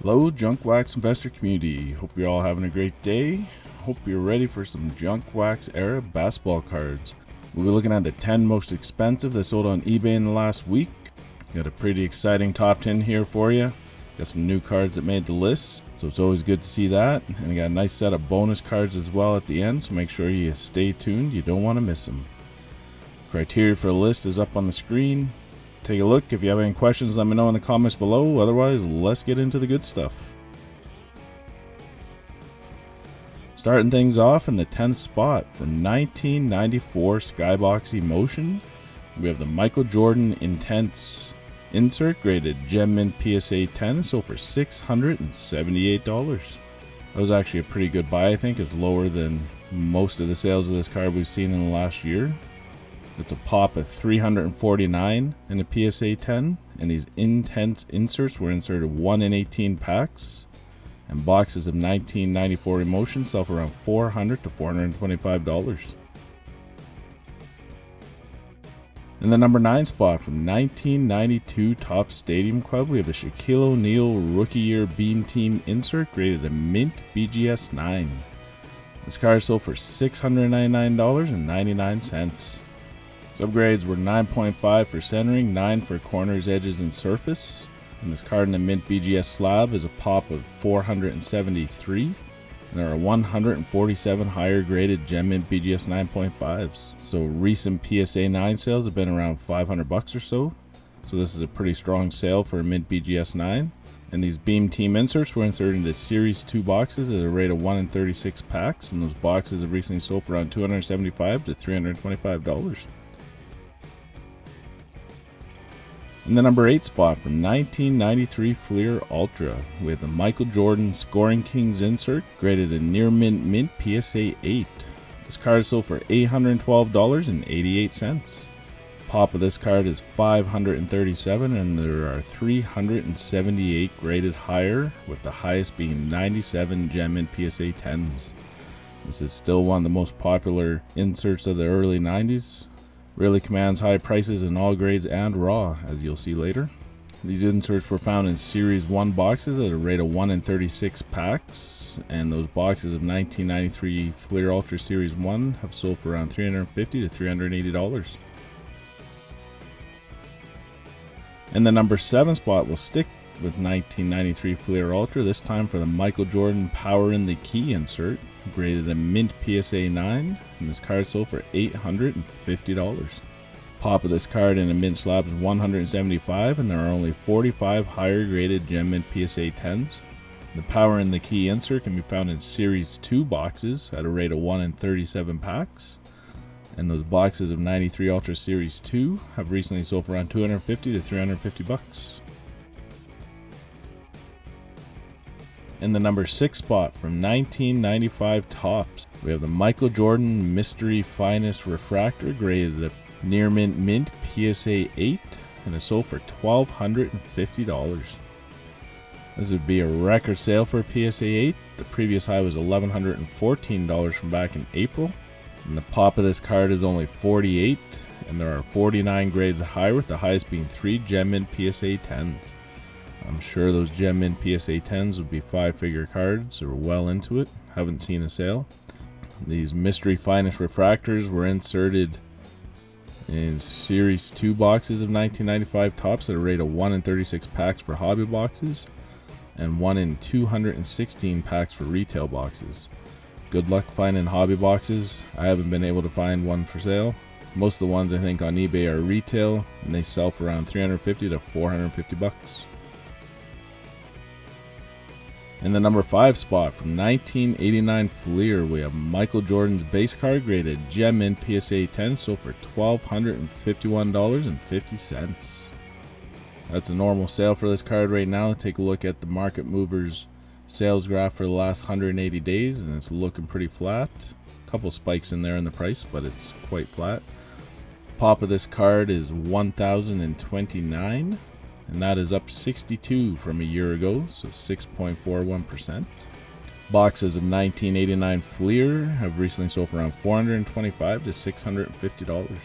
Hello, Junk Wax investor community. Hope you're all having a great day. Hope you're ready for some Junk Wax era basketball cards. We'll be looking at the 10 most expensive that sold on eBay in the last week. Got a pretty exciting top 10 here for you. Got some new cards that made the list, so it's always good to see that. And I got a nice set of bonus cards as well at the end, so make sure you stay tuned. You don't want to miss them. Criteria for the list is up on the screen. Take a look. If you have any questions, let me know in the comments below. Otherwise, let's get into the good stuff. Starting things off in the 10th spot from 1994 Skybox Emotion, we have the Michael Jordan Intense insert graded Gem Mint PSA 10, sold for $678. That was actually a pretty good buy. I think it's lower than most of the sales of this card we've seen in the last year. It's a pop of 349 in a PSA 10, and these intense inserts were inserted 1 in 18 packs, and boxes of 1994 Emotions sell for around $400 to $425. In the number 9 spot from 1992 Topps Stadium Club, we have the Shaquille O'Neal Rookie Year Beam Team insert graded a Mint BGS 9. This card sold for $699.99. Subgrades were 9.5 for centering, 9 for corners, edges, and surface. And this card in the Mint BGS slab is a pop of 473. And there are 147 higher graded Gem Mint BGS 9.5s. So recent PSA 9 sales have been around $500 or so. So this is a pretty strong sale for a Mint BGS 9. And these Beam Team inserts were inserted into Series 2 boxes at a rate of 1 in 36 packs. And those boxes have recently sold for around $275 to $325. In the number 8 spot from 1993 Fleer Ultra, we have the Michael Jordan Scoring Kings insert graded a Near Mint PSA 8. This card sold for $812.88. Pop of this card is 537, and there are 378 graded higher, with the highest being 97 Gem Mint PSA 10s. This is still one of the most popular inserts of the early 90s. Really commands high prices in all grades and raw, as you'll see later. These inserts were found in Series 1 boxes at a rate of 1 in 36 packs, and those boxes of 1993 Fleer Ultra Series 1 have sold for around $350 to $380. In the number 7 spot, we'll stick with 1993 Fleer Ultra, this time for the Michael Jordan Power in the Key insert, graded a Mint PSA 9, and this card sold for $850. Pop of this card in a Mint slab is 175, and there are only 45 higher graded Gem Mint PSA 10s. The Power in the Key insert can be found in Series 2 boxes at a rate of 1 in 37 packs, and those boxes of 93 Ultra Series 2 have recently sold for around $250 to $350. In the number 6 spot from 1995 Topps, we have the Michael Jordan Mystery Finest Refractor graded a Near Mint PSA 8, and is sold for $1,250. This would be a record sale for a PSA 8. The previous high was $1,114 from back in April, and the pop of this card is only 48, and there are 49 graded higher, with the highest being 3 Gem Mint PSA 10s. I'm sure those Gem Mint PSA 10s would be 5-figure cards or well into it. Haven't seen a sale. These Mystery Finest Refractors were inserted in Series 2 boxes of 1995 Topps at a rate of 1 in 36 packs for hobby boxes and 1 in 216 packs for retail boxes. Good luck finding hobby boxes. I haven't been able to find one for sale. Most of the ones I think on eBay are retail, and they sell for around $350 to $450. In the number 5 spot from 1989 Fleer, we have Michael Jordan's base card graded Gem Mint PSA 10, sold for $1,251.50. That's a normal sale for this card right now. Take a look at the Market Movers sales graph for the last 180 days, and it's looking pretty flat. A couple spikes in there in the price, but it's quite flat. Pop of this card is 1,029. And that is up 62 from a year ago, so 6.41%. Boxes of 1989 Fleer have recently sold for around $425 to $650.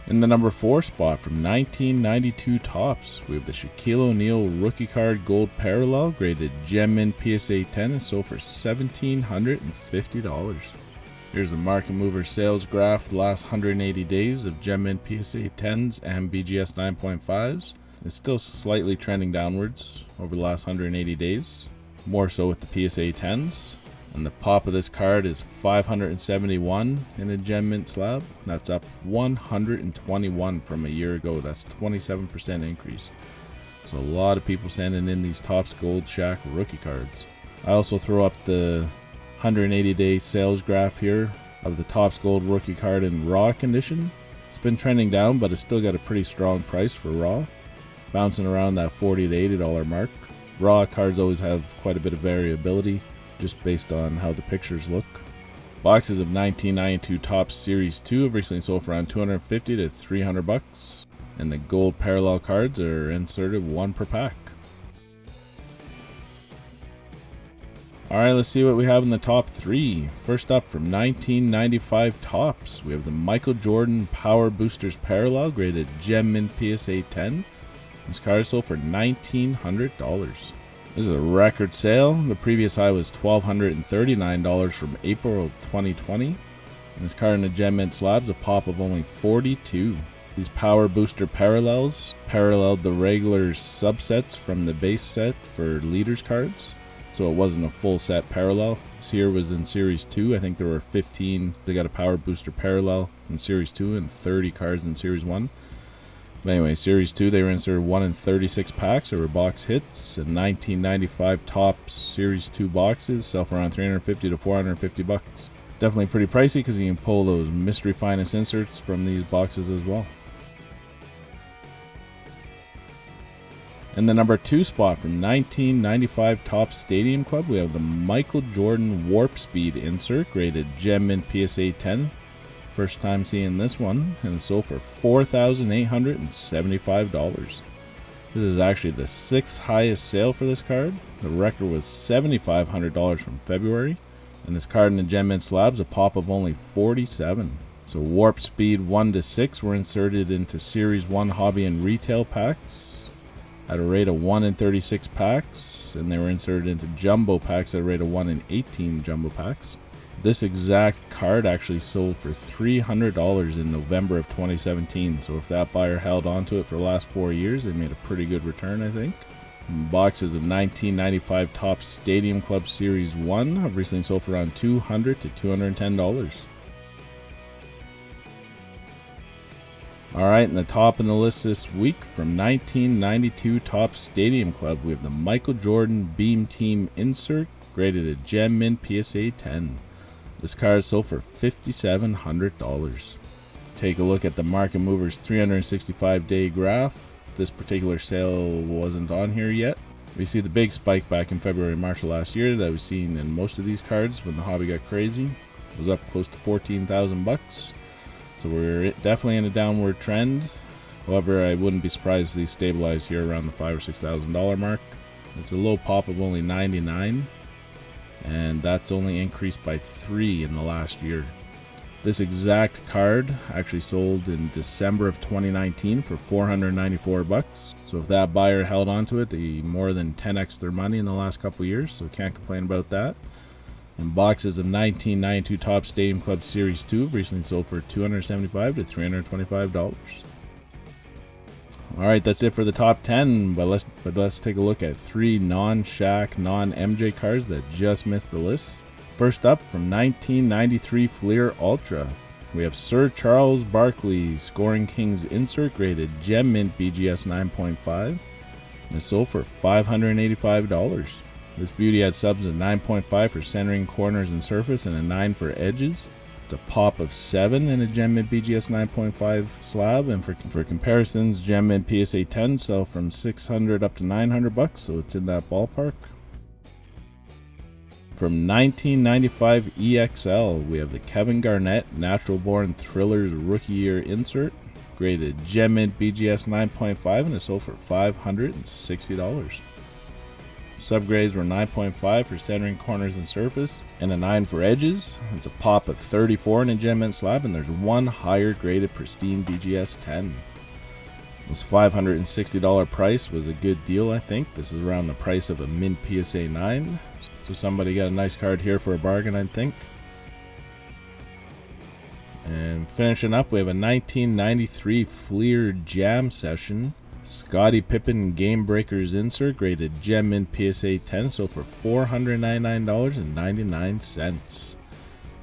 In the number 4 spot from 1992 Topps, we have the Shaquille O'Neal Rookie Card Gold Parallel, graded Gem Mint PSA 10 and sold for $1,750. Here's the market mover sales graph for the last 180 days of Gem Mint PSA 10s and BGS 9.5s. It's still slightly trending downwards over the last 180 days, more so with the PSA 10s. And the pop of this card is 571 in a Gem Mint slab. That's up 121 from a year ago. That's 27% increase. So a lot of people sending in these Topps Gold Shaq rookie cards. I also throw up the 180-day sales graph here of the Topps Gold rookie card in raw condition. It's been trending down, but it's still got a pretty strong price for raw, bouncing around that $40 to $80 mark. Raw cards always have quite a bit of variability, just based on how the pictures look. Boxes of 1992 Topps Series 2 have recently sold for around $250 to $300, and the gold parallel cards are inserted 1 per pack. Alright, let's see what we have in the top 3. First up, from 1995 Topps, we have the Michael Jordan Power Boosters Parallel, graded Gem Mint PSA 10. This card is sold for $1,900. This is a record sale. The previous high was $1,239 from April of 2020. And this card in the Gem Mint slabs, a pop of only 42. These Power Booster Parallels paralleled the regular subsets from the base set for leaders cards, so it wasn't a full set parallel. This here was in Series 2. I think there were 15. They got a Power Booster Parallel in Series 2 and 30 cards in Series 1. But anyway, Series 2, they were inserted 1 in 36 packs. They were box hits. And 1995 Topps Series 2 boxes sell for around $350 to $450. Definitely pretty pricey because you can pull those mystery finest inserts from these boxes as well. In the number 2 spot from 1995 Topps Stadium Club, we have the Michael Jordan Warp Speed insert, graded Gem Mint PSA 10. First time seeing this one, and it sold for $4,875. This is actually the 6th highest sale for this card. The record was $7,500 from February, and this card in the Gem Mint slabs, a pop of only 47. So Warp Speed 1 to 6 were inserted into Series 1 hobby and retail packs at a rate of 1 in 36 packs, and they were inserted into jumbo packs at a rate of 1 in 18 jumbo packs. This exact card actually sold for $300 in November of 2017, so if that buyer held onto it for the last 4 years, they made a pretty good return, I think. And boxes of 1995 Topps Stadium Club Series 1 have recently sold for around $200 to $210. Alright, and the top in the list this week, from 1992 Topps Stadium Club, we have the Michael Jordan Beam Team insert, graded at Gem Mint PSA 10. This card sold for $5,700. Take a look at the Market Movers 365-day graph. This particular sale wasn't on here yet. We see the big spike back in February and March of last year that we've seen in most of these cards when the hobby got crazy. It was up close to $14,000. So we're definitely in a downward trend. However, I wouldn't be surprised if these stabilize here around the $5,000 or $6,000 mark. It's a low pop of only 99. And that's only increased by 3 in the last year. This exact card actually sold in December of 2019 for $494. So if that buyer held onto it, they more than 10x their money in the last couple of years, so can't complain about that. And boxes of 1992 Topps Stadium Club Series 2 have recently sold for $275 to $325. Alright, that's it for the top 10, but let's take a look at 3 non-Shaq, non-MJ cards that just missed the list. First up, from 1993 Fleer Ultra, we have Sir Charles Barkley Scoring Kings insert, graded Gem Mint BGS 9.5, and it sold for $585. This beauty had subs of 9.5 for centering, corners, and surface, and a 9 for edges. It's a pop of 7 in a Gem Mint BGS 9.5 slab, and for comparisons, Gem Mint PSA 10 sell from $600 up to $900, so it's in that ballpark. From 1995 EXL, we have the Kevin Garnett Natural Born Thrillers Rookie Year insert, graded Gem Mint BGS 9.5, and it sold for $560. Subgrades were 9.5 for centering, corners, and surface, and a 9 for edges. It's a pop of 34 in a gem mint slab, and there's one higher graded pristine BGS 10. This $560 price was a good deal, I think. This is around the price of a mint PSA 9. So somebody got a nice card here for a bargain, I think. And finishing up, we have a 1993 Fleer Jam Session. Scottie Pippen Game Breakers insert, graded gem mint PSA 10, so for $499.99.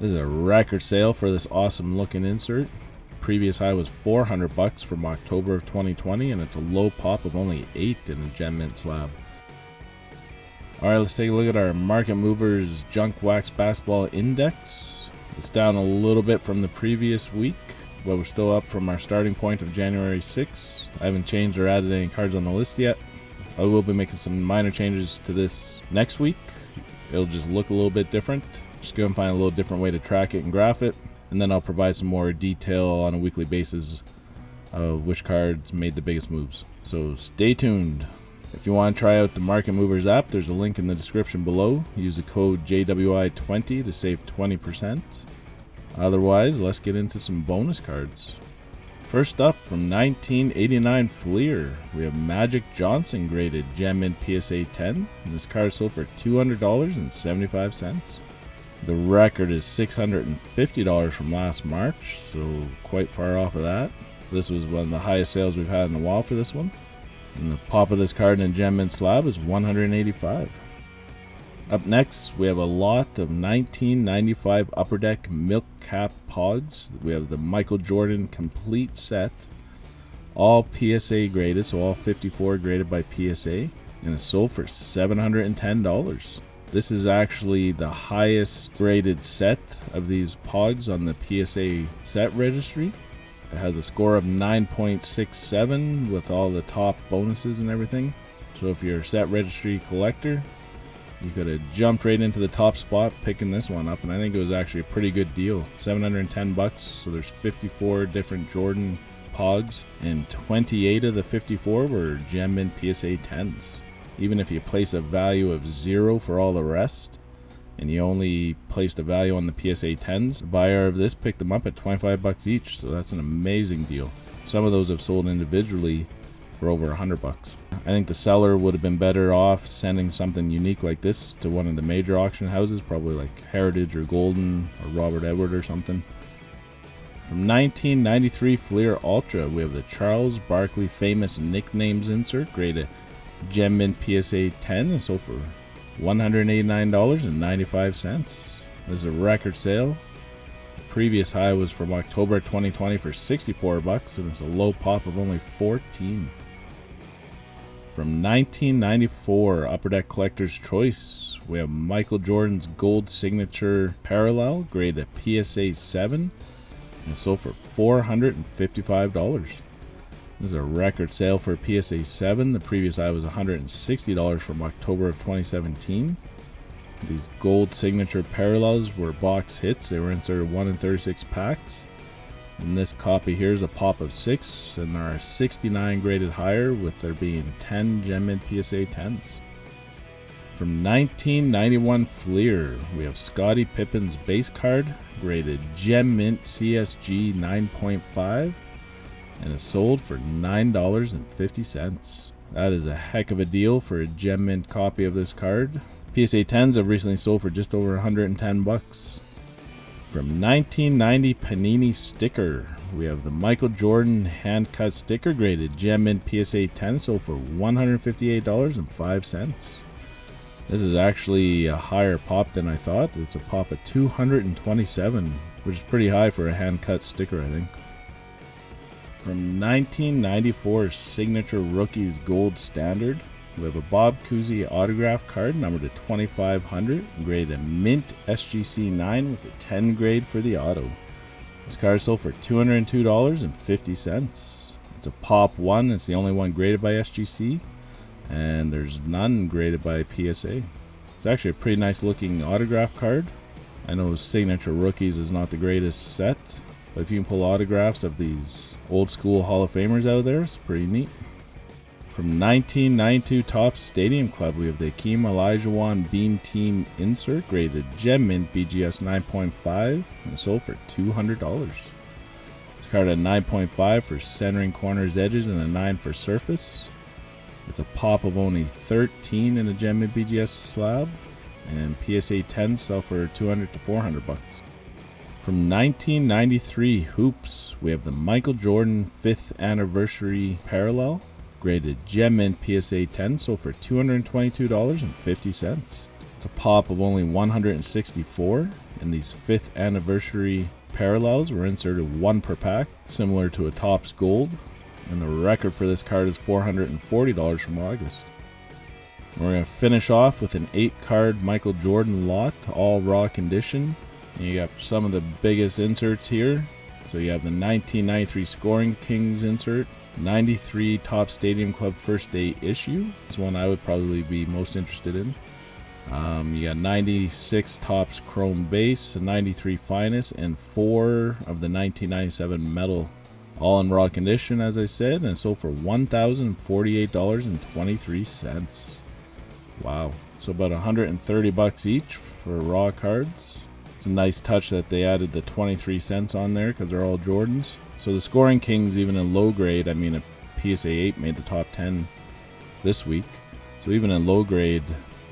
This is a record sale for this awesome looking insert. Previous high was $400 from October of 2020, and it's a low pop of only 8 in a gem mint slab. Alright, let's take a look at our Market Movers Junk Wax Basketball Index. It's down a little bit from the previous week, but we're still up from our starting point of January 6th. I haven't changed or added any cards on the list yet. I will be making some minor changes to this next week. It'll just look a little bit different. Just go and find a little different way to track it and graph it. And then I'll provide some more detail on a weekly basis of which cards made the biggest moves. So stay tuned. If you want to try out the Market Movers app, there's a link in the description below. Use the code JWI20 to save 20%. Otherwise, let's get into some bonus cards. First up, from 1989 Fleer, we have Magic Johnson graded gem mint PSA 10. And this card sold for $200.75. The record is $650 from last March, so quite far off of that. This was one of the highest sales we've had in a while for this one. And the pop of this card in a gem mint slab is $185. Up next, we have a lot of 1995 Upper Deck Milk Cap Pogs. We have the Michael Jordan complete set, all PSA graded, so all 54 graded by PSA, and it's sold for $710. This is actually the highest graded set of these Pogs on the PSA set registry. It has a score of 9.67 with all the top bonuses and everything. So if you're a set registry collector, you could have jumped right into the top spot picking this one up, and I think it was actually a pretty good deal. $710, so there's 54 different Jordan Pogs, and 28 of the 54 were gem mint PSA 10s. Even if you place a value of 0 for all the rest, and you only placed a value on the PSA 10s, the buyer of this picked them up at $25 each, so that's an amazing deal. Some of those have sold individually for over $100. I think the seller would have been better off sending something unique like this to one of the major auction houses, probably like Heritage or Golden or Robert Edward or something. From 1993 Fleer Ultra, we have the Charles Barkley Famous Nicknames insert, graded gem mint PSA 10, and sold for $189.95. This is a record sale. The previous high was from October 2020 for $64, and it's a low pop of only 14. From 1994 Upper Deck Collector's Choice, we have Michael Jordan's Gold Signature Parallel, graded PSA 7, and it sold for $455. This is a record sale for a PSA 7. The previous high was $160 from October of 2017. These gold signature parallels were box hits. They were inserted 1 in 36 packs. And this copy here is a pop of 6, and there are 69 graded higher, with there being 10 gem mint PSA 10s. From 1991 Fleer, we have Scottie Pippen's base card, graded gem mint CSG 9.5. and it's sold for $9.50. That is a heck of a deal for a gem mint copy of this card. PSA 10s have recently sold for just over $110. From 1990 Panini Sticker, we have the Michael Jordan hand cut sticker, graded gem mint PSA 10, sold for $158.05. This is actually a higher pop than I thought. It's a pop of 227, which is pretty high for a hand cut sticker, I think. From 1994 Signature Rookies Gold Standard, we have a Bob Cousy autograph card numbered to 2500, graded mint SGC 9 with a 10 grade for the auto. This card sold for $202.50. It's a pop 1, it's the only one graded by SGC, and there's none graded by PSA. It's actually a pretty nice looking autograph card. I know Signature Rookies is not the greatest set, but if you can pull autographs of these old school Hall of Famers out of there, it's pretty neat. From 1992 Topps Stadium Club, we have the Akeem Olajuwon Beam Team insert, graded Gem Mint BGS 9.5, and sold for $200. This card at 9.5 for centering corners, edges, and a 9 for surface. It's a pop of only 13 in the Gem Mint BGS slab, and PSA 10 sell for $200 to $400. From 1993 Hoops, we have the Michael Jordan 5th Anniversary Parallel, graded Gem Mint PSA 10, sold for $222.50. It's a pop of only 164, and these 5th Anniversary Parallels were inserted 1 per pack, similar to a Topps Gold, and the record for this card is $440 from August. We're going to finish off with an 8-card Michael Jordan lot, all raw condition. And you got some of the biggest inserts here. So you have the 1993 Scoring Kings insert, 93 Topps Stadium Club First Day issue. This one I would probably be most interested in. You got 96 Topps Chrome Base, a 93 Finest, and 4 of the 1997 Metal. All in raw condition, as I said, and sold for $1,048.23. Wow. So about $130 each for raw cards. It's a nice touch that they added the 23 cents on there because they're all Jordans. So the Scoring Kings, even in low grade, I mean a PSA 8 made the top 10 this week. So even in low grade,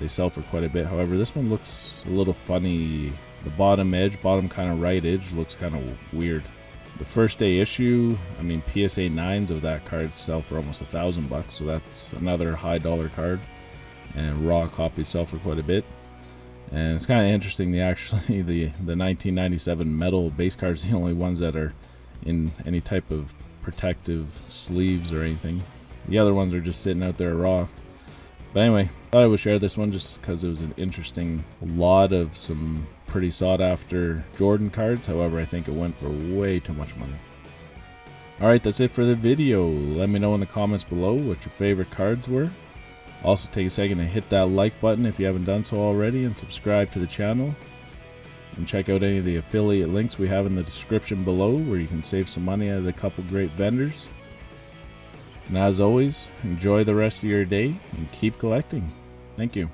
they sell for quite a bit. However, this one looks a little funny. The bottom edge, bottom kind of right edge looks kind of weird. The First Day issue, I mean PSA 9s of that card sell for almost $1,000, so that's another high dollar card. And raw copies sell for quite a bit. And it's kind of interesting, the 1997 metal base cards, the only ones that are in any type of protective sleeves or anything. The other ones are just sitting out there raw. But anyway, thought I would share this one just because it was an interesting lot of some pretty sought after Jordan cards. However, I think it went for way too much money. Alright, that's it for the video. Let me know in the comments below what your favorite cards were. Also, take a second to hit that like button if you haven't done so already, and subscribe to the channel. And check out any of the affiliate links we have in the description below, where you can save some money at a couple great vendors. And as always, enjoy the rest of your day and keep collecting. Thank you.